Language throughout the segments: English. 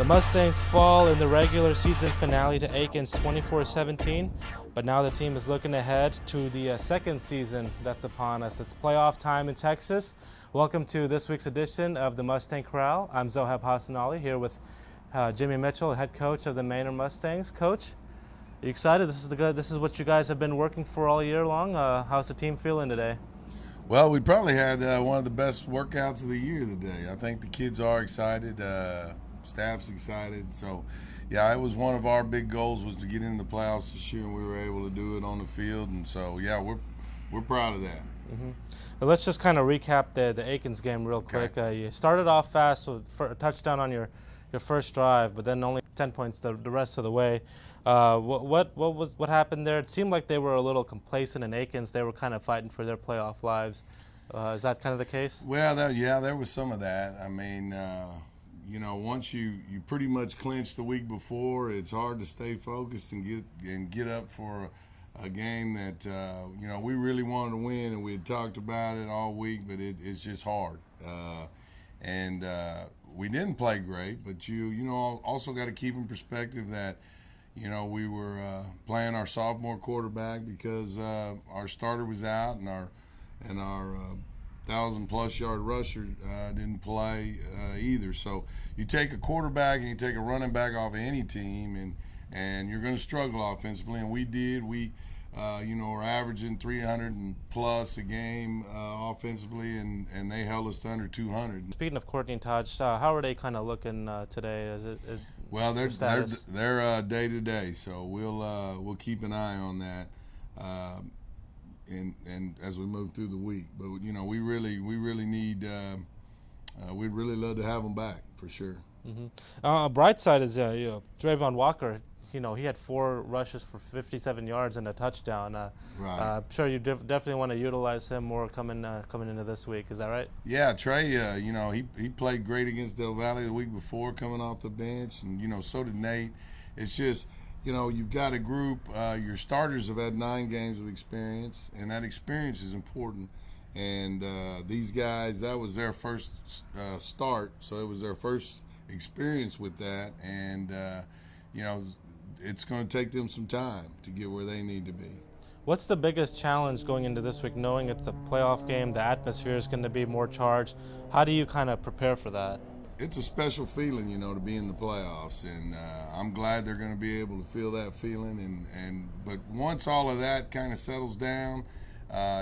The Mustangs fall in the regular season finale to Akins 24-17, but now the team is looking ahead to the second season that's upon us. It's playoff time in Texas. Welcome to this week's edition of the Mustang Corral. I'm Zohab Hassanali here with Jimmy Mitchell, head coach of the Manor Mustangs. Coach, are you excited? This is what you guys have been working for all year long. How's the team feeling today? Well, we probably had one of the best workouts of the year today. I think the kids are excited, staff's excited. So, yeah, it was one of our big goals was to get into the playoffs this year, and we were able to do it on the field. And so, yeah, we're proud of that. Mm-hmm. Well, let's just kind of recap the Akins game real quick. Okay. You started off fast for a touchdown on your first drive, but then only 10 points the rest of the way. What happened there? It seemed like they were a little complacent in Akins. They were kind of fighting for their playoff lives. Is that kind of the case? Well, there was some of that. I mean, once you pretty much clinched the week before, it's hard to stay focused and get up for a game that we really wanted to win, and we had talked about it all week, but it's just hard. We didn't play great, but you also got to keep in perspective that we were playing our sophomore quarterback because our starter was out, and our 1,000-plus yard rusher didn't play either. So you take a quarterback and you take a running back off of any team, and you're going to struggle offensively, and we did. We we're averaging 300 and plus a game offensively, and they held us to under 200. Speaking of Courtney and Taj, how are they kind of looking today? Well, they're day to day, so we'll keep an eye on that, and as we move through the week. But we really need. We'd really love to have them back for sure. Mm-hmm. Bright side is Drayvon Walker. He had 4 rushes for 57 yards and a touchdown. Right. I'm sure you definitely want to utilize him more coming into this week. Is that right? Yeah, Trey. He played great against Del Valle the week before, coming off the bench, and so did Nate. It's just you've got a group. Your starters have had 9 games of experience, and that experience is important. And these guys, that was their first start, so it was their first experience with that, and it's going to take them some time to get where they need to be. What's the biggest challenge going into this week, knowing it's a playoff game, the atmosphere is going to be more charged? How do you kind of prepare for that? It's a special feeling, to be in the playoffs, and I'm glad they're going to be able to feel that feeling. But once all of that kind of settles down,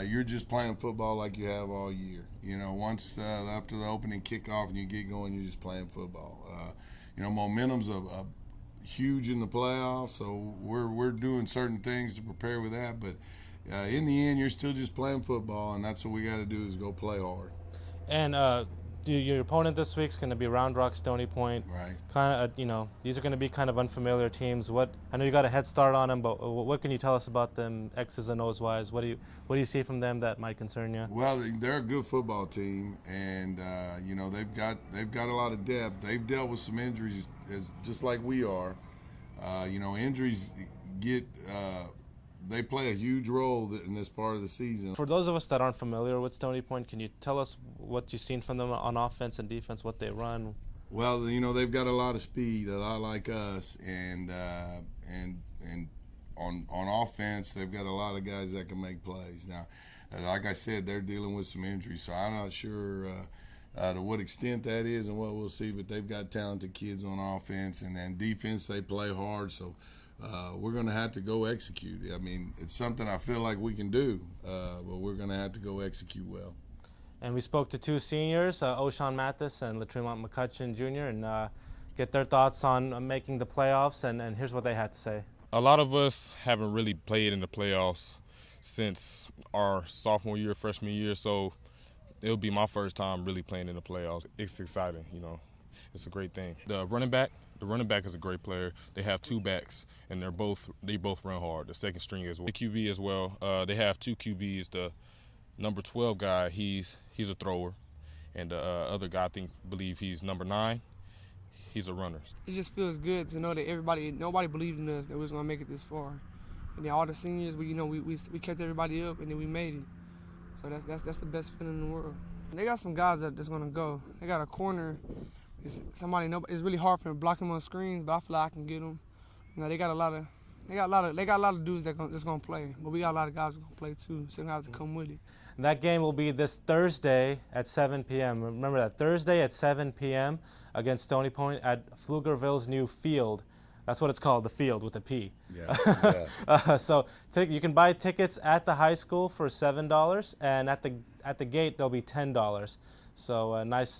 you're just playing football like you have all year. Once after the opening kickoff and you get going, you're just playing football. Momentum's huge in the playoffs, so we're doing certain things to prepare with that. But in the end, you're still just playing football, and that's what we got to do is go play hard. And your opponent this week's going to be Round Rock, Stony Point. Right. Kind of, these are going to be kind of unfamiliar teams. I know you got a head start on them, but what can you tell us about them, X's and O's wise? What do you see from them that might concern you? Well, they're a good football team, and they've got a lot of depth. They've dealt with some injuries just like we are. Injuries they play a huge role in this part of the season. For those of us that aren't familiar with Stony Point, can you tell us what you've seen from them on offense and defense, what they run? Well, they've got a lot of speed, a lot like us, and on offense, they've got a lot of guys that can make plays. Now, like I said, they're dealing with some injuries, so I'm not sure to what extent that is and what we'll see, but they've got talented kids on offense, and then defense, they play hard, so we're going to have to go execute. I mean, it's something I feel like we can do, but we're going to have to go execute well. And we spoke to 2 seniors, O'Shawn Mathis and Latremont McCutcheon Jr., and get their thoughts on making the playoffs, and here's what they had to say. A lot of us haven't really played in the playoffs since our sophomore year, freshman year, so it'll be my first time really playing in the playoffs. It's exciting, It's a great thing. The running back is a great player. They have 2 backs, and they both run hard. The second string as well. The QB as well. They have 2 QBs. The number 12 guy, he's a thrower, and the other guy, believe he's number 9. He's a runner. It just feels good to know that nobody believed in us that we was gonna make it this far, and then all the seniors, we kept everybody up, and then we made it. So that's the best feeling in the world. They got some guys that's gonna go. They got a corner it's really hard for them to block him on screens, but I feel like I can get him. You know, they got a lot of dudes that's gonna play, but we got a lot of guys that gonna play too, so they have to come with it. And that game will be this Thursday at 7 p.m. Remember that, Thursday at 7 p.m. against Stony Point at Pflugerville's new field. That's what it's called, the field with a P. Yeah. So you can buy tickets at the high school for $7, and at the gate they'll be $10. So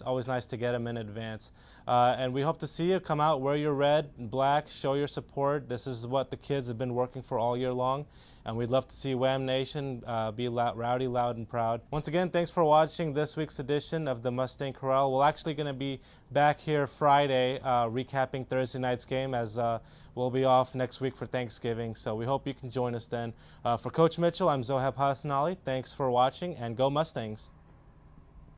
always nice to get them in advance. And we hope to see you. Come out, wear your red and black, show your support. This is what the kids have been working for all year long. And we'd love to see WAMM Nation be rowdy, loud, and proud. Once again, thanks for watching this week's edition of the Mustang Corral. We're actually going to be back here Friday recapping Thursday night's game, as we'll be off next week for Thanksgiving. So we hope you can join us then. For Coach Mitchell, I'm Zoheb Hassan Ali. Thanks for watching, and go Mustangs.